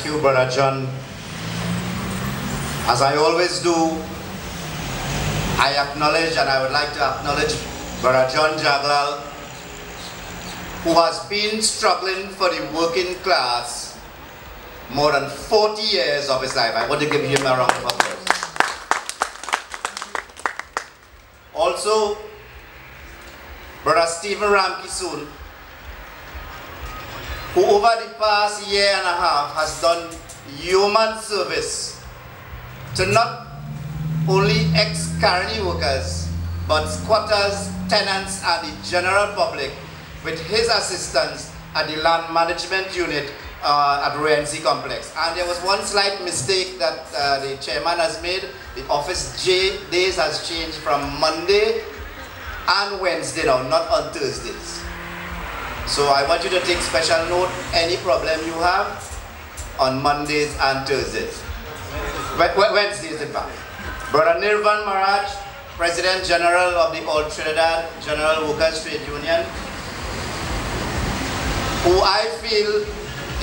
Thank you, Brother John. As I always do, I acknowledge, and I would like to acknowledge Brother John Jaglal, who has been struggling for the working class more than 40 years of his life. I want to give him a round of applause. Also, Brother Stephen Ramkisoon, who over the past year and a half has done human service to not only ex-Carney workers, but squatters, tenants, and the general public with his assistance at the land management unit at RNC complex. And there was one slight mistake that the chairman has made. The office days has changed from Monday and Wednesday now, not on Thursdays. So I want you to take special note, any problem you have on Mondays and Thursdays. Wednesdays in fact. Brother Nirvan Maharaj, President General of the All Trinidad General Workers Trade Union, who I feel,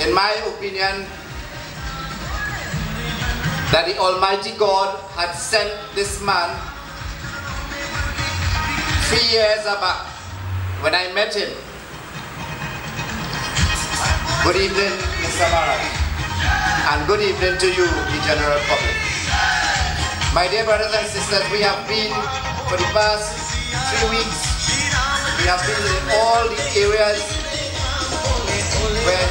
in my opinion, that the Almighty God had sent this man 3 years back when I met him. Good evening, Mr. Maharaj, and good evening to you, the general public. My dear brothers and sisters, we have been, for the past 3 weeks, we have been in all the areas where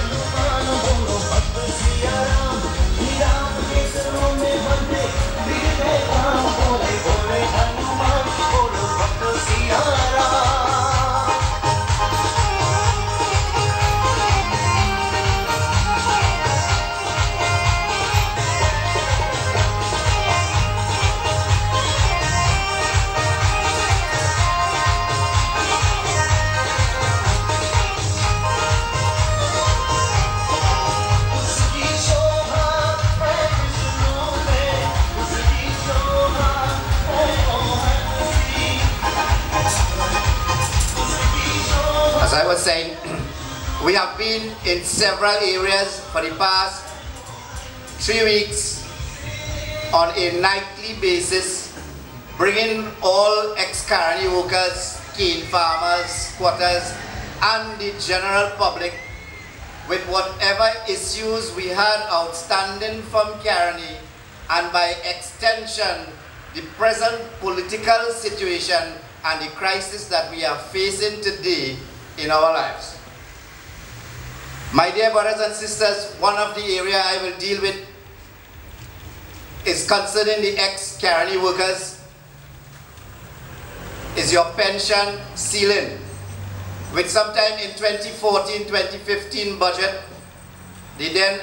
as I was saying, we have been in several areas for the past 3 weeks on a nightly basis, bringing all ex-Carney workers, cane farmers, squatters, and the general public with whatever issues we had outstanding from Carney, and by extension, the present political situation and the crisis that we are facing today in our lives. My dear brothers and sisters, one of the areas I will deal with is concerning the ex-Carney workers, is your pension ceiling, which sometime in 2014-2015 budget, the then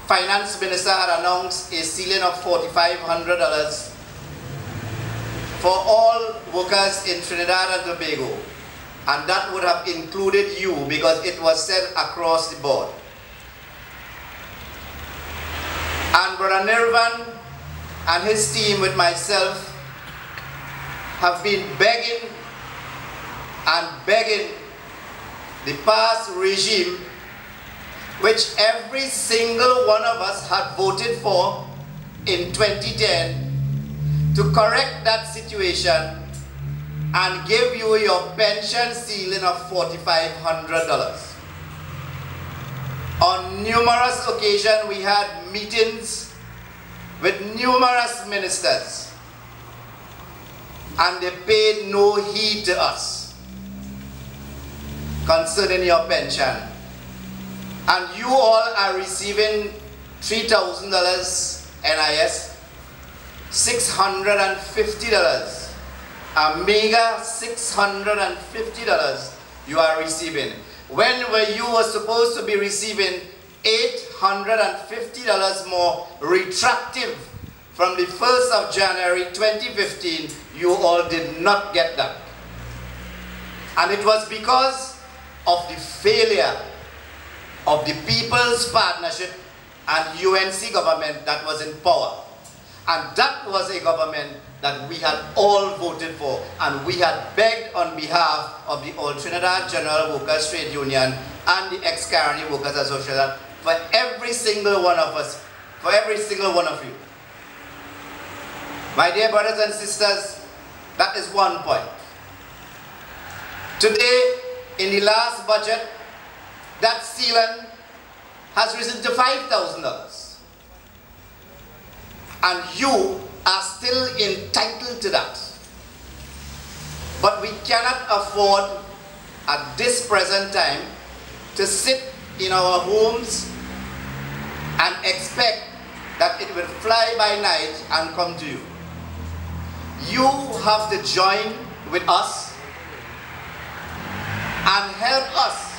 finance minister had announced a ceiling of $4,500 for all workers in Trinidad and Tobago. And that would have included you, because it was said across the board. And Brother Nirvan and his team with myself have been begging and begging the past regime, which every single one of us had voted for in 2010, to correct that situation and give you your pension ceiling of $4,500. On numerous occasions, we had meetings with numerous ministers, and they paid no heed to us concerning your pension. And you all are receiving $3,000 NIS, $650. A meager $650 you are receiving, when you were supposed to be receiving $850 more retroactive from the 1st of January 2015. You all did not get that. And it was because of the failure of the People's Partnership and UNC government that was in power. And that was a government that we had all voted for, and we had begged on behalf of the All Trinidad General Workers Trade Union and the ex-Carney Workers Association for every single one of us, for every single one of you. My dear brothers and sisters, that is one point. Today, in the last budget, that ceiling has risen to $5,000. And you are still entitled to that. But we cannot afford at this present time to sit in our homes and expect that it will fly by night and come to you. You have to join with us and help us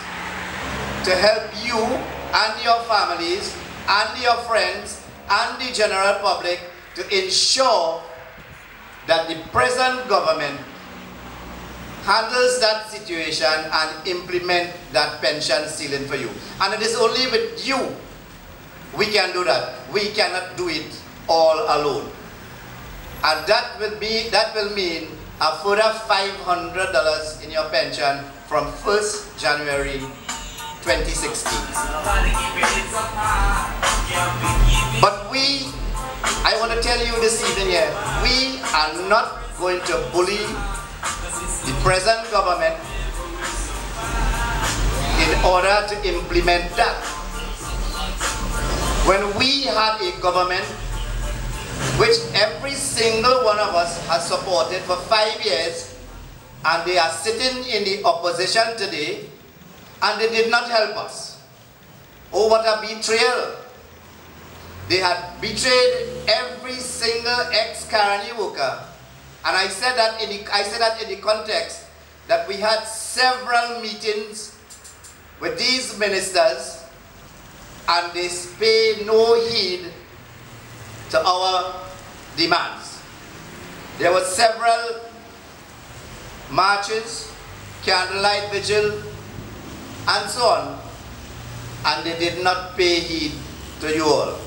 to help you and your families and your friends and the general public to ensure that the present government handles that situation and implement that pension ceiling for you. And it is only with you we can do that. We cannot do it all alone. And that will mean a further $500 in your pension from 1st January 2016. But I want to tell you this evening here, we are not going to bully the present government in order to implement that. When we had a government which every single one of us has supported for 5 years, and they are sitting in the opposition today, and they did not help us. Oh, what a betrayal. They had betrayed every single ex-Caroni worker. And I said that in the context that we had several meetings with these ministers, and they paid no heed to our demands. There were several marches, candlelight vigil, and so on, and they did not pay heed to you all.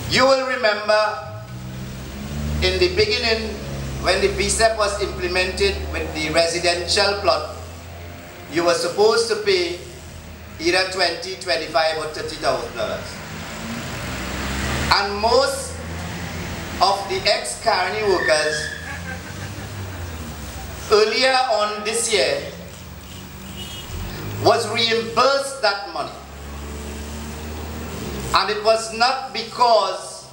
You will remember in the beginning, when the BSEP was implemented with the residential plot, you were supposed to pay either $20,000, $25,000 or $30,000. And most of the ex-Caroni workers earlier on this year was reimbursed that money. And it was not because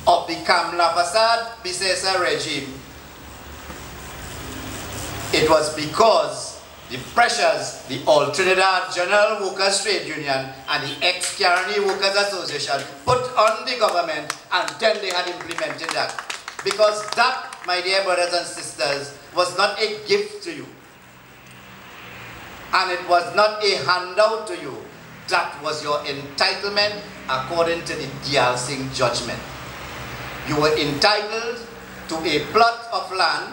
of the Kamla Fasad Bisesa regime. It was because the pressures the All Trinidad General Workers Trade Union and the ex-Caroni Workers Association put on the government, and then they had implemented that. Because that, my dear brothers and sisters, was not a gift to you. And it was not a handout to you. That was your entitlement according to the D.L. Singh judgment. You were entitled to a plot of land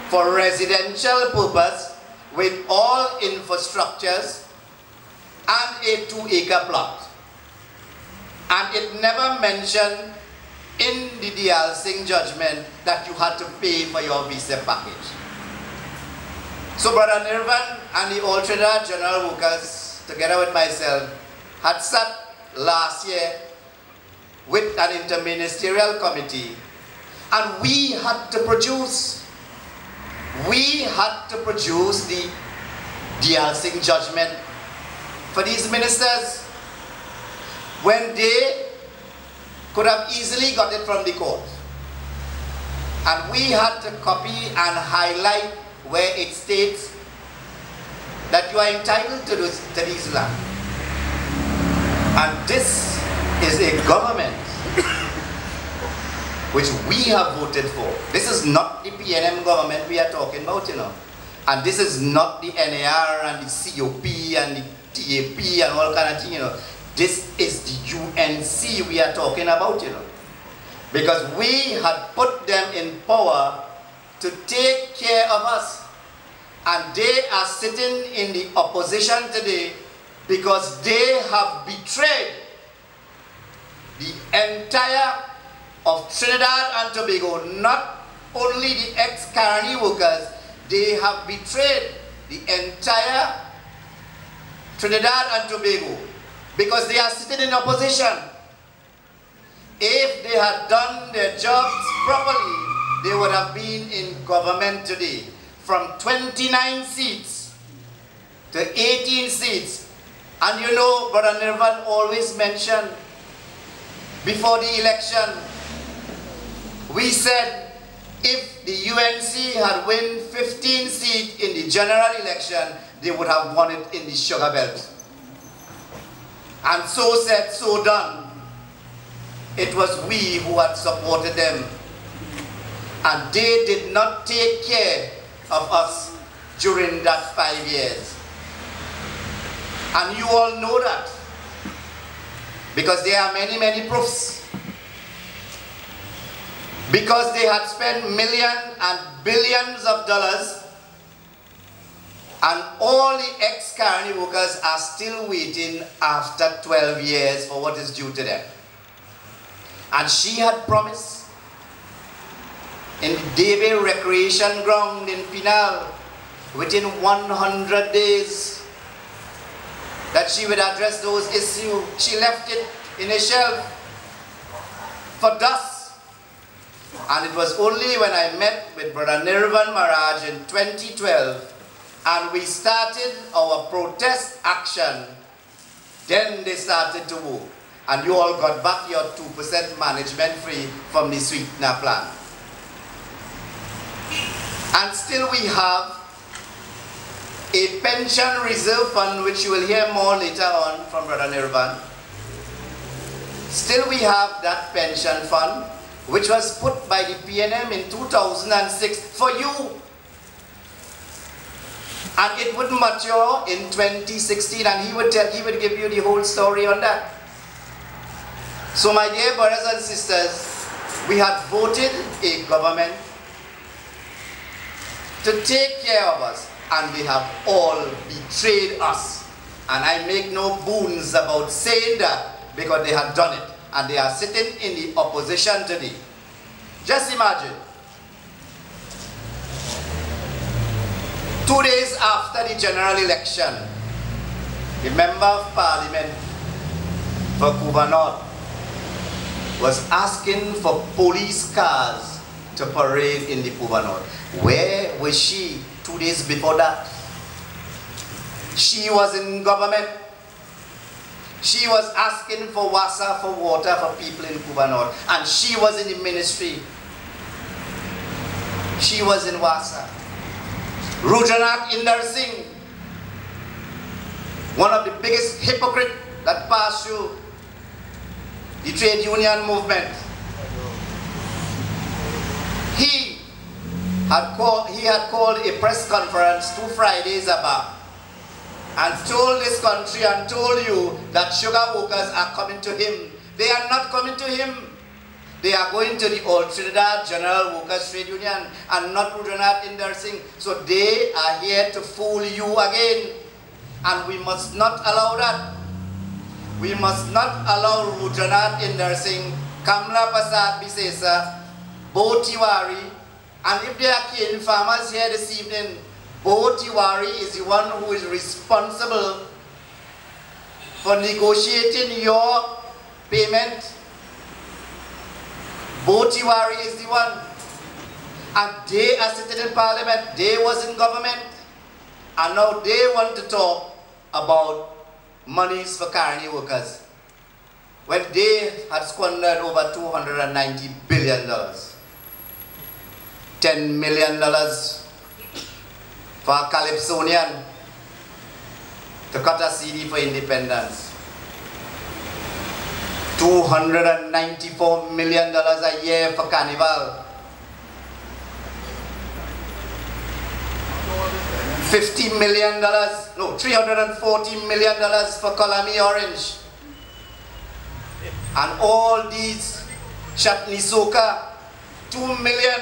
for residential purpose with all infrastructures and a 2-acre plot. And it never mentioned in the D.L. Singh judgment that you had to pay for your visa package. So Brother Nirvan and the All Trinidad General Workers, together with myself, had sat last year with an interministerial committee, and we had to produce the D.L. Singh judgment for these ministers when they could have easily got it from the court. And we had to copy and highlight where it states that you are entitled to these land. And this is a government which we have voted for. This is not the PNM government we are talking about, you know. And this is not the NAR and the COP and the TAP and all kind of thing, you know. This is the UNC we are talking about, you know. Because we had put them in power to take care of us. And they are sitting in the opposition today because they have betrayed the entire of Trinidad and Tobago, not only the ex-Caroni workers, they have betrayed the entire Trinidad and Tobago, because they are sitting in opposition. If they had done their jobs properly, they would have been in government today. From 29 seats to 18 seats. And you know, Brother Nirvan always mentioned, before the election, we said if the UNC had won 15 seats in the general election, they would have won it in the sugar belt. And so said, so done. It was we who had supported them. And they did not take care of us during that 5 years. And you all know that. Because there are many, many proofs. Because they had spent millions and billions of dollars, and all the ex-Carney workers are still waiting after 12 years for what is due to them. And she had promised in the Davey Recreation Ground in Pinal, within 100 days, that she would address those issues. She left it in a shelf for dust. And it was only when I met with Brother Nirvan Maharaj in 2012 and we started our protest action, then they started to move. And you all got back your 2% management fee from the sweetener plant. And still we have a pension reserve fund, which you will hear more later on from Brother Nirvan. Still we have that pension fund, which was put by the PNM in 2006 for you. And it would mature in 2016, and he would give you the whole story on that. So my dear brothers and sisters, we had voted a government to take care of us, and they have all betrayed us. And I make no boons about saying that, because they had done it. And they are sitting in the opposition today. Just imagine. 2 days after the general election, the Member of Parliament for Cuba North was asking for police cars to parade in the Cuba North. Where was she 2 days before that? She was in government. She was asking for WASA, for water for people in Cuba North. And she was in the ministry. She was in WASA. Rudranath Inder Singh, one of the biggest hypocrites that passed through the trade union movement. He had called a press conference 2 Fridays back and told this country and told you that sugar workers are coming to him. They are not coming to him. They are going to the All Trinidad General Workers Trade Union and not Rudranath Inder Singh. So they are here to fool you again. And we must not allow that. We must not allow Rudranath Inder Singh, Kamla Prasad Bisesa, Bo Tiwari, and if there are cane farmers here this evening, Bo Tiwari is the one who is responsible for negotiating your payment. Bo Tiwari is the one. And they are sitting in parliament, they was in government, and now they want to talk about monies for Carney workers when they had squandered over $290 billion. $10 million for a Calypsonian to cut a CD for independence. $294 million a year for Carnival. $50 million, no, $340 million for Colami Orange. And all these Chutney Soca, $2 million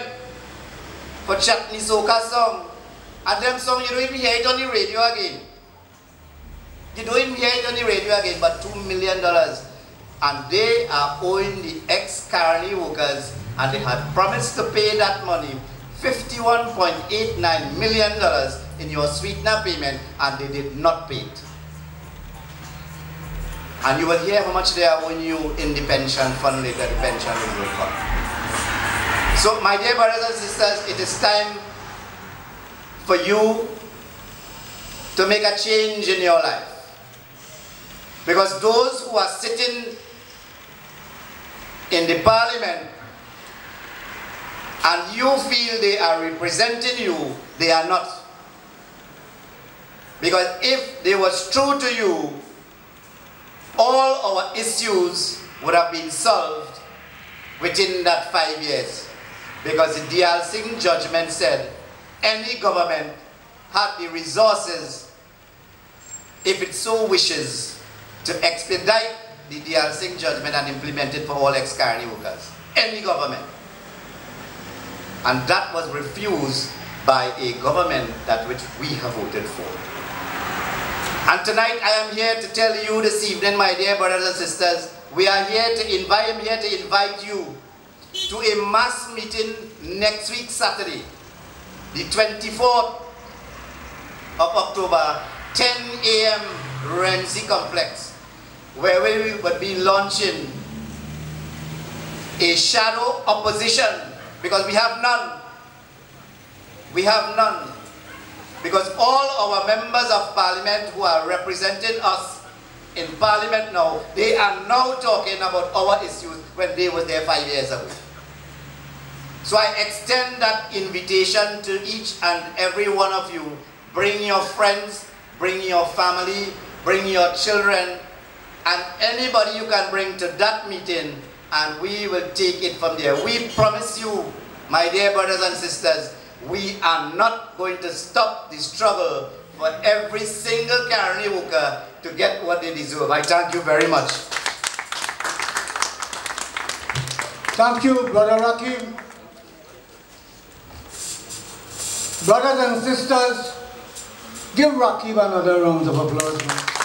for Chutney Soca song. And them song you don't even hear it on the radio again. You don't even hear it on the radio again, but $2 million. And they are owing the ex-Carney workers, and they had promised to pay that money, $51.89 million in your sweetener payment, and they did not pay it. And you will hear how much they are owing you in the pension fund later, the pension will come. So my dear brothers and sisters, it is time for you to make a change in your life. Because those who are sitting in the parliament and you feel they are representing you, they are not. Because if they was true to you, all our issues would have been solved within that 5 years. Because the D.L. Singh judgment said any government had the resources, if it so wishes, to expedite the D.L. Singh judgment and implement it for all ex-colony workers. Any government. And that was refused by a government that which we have voted for. And tonight I am here to tell you this evening, my dear brothers and sisters, I am here to invite you to a mass meeting next week, Saturday, the 24th of October, 10 a.m. Renzi Complex, where we will be launching a shadow opposition, because we have none. We have none. Because all our members of parliament who are representing us in parliament now, they are now talking about our issues when they were there 5 years ago. So I extend that invitation to each and every one of you. Bring your friends, bring your family, bring your children, and anybody you can bring to that meeting, and we will take it from there. We promise you, my dear brothers and sisters, we are not going to stop the struggle for every single colony worker to get what they deserve. I thank you very much. Thank you, Brother Rakeeb. Brothers and sisters, give Rakeeb another round of applause.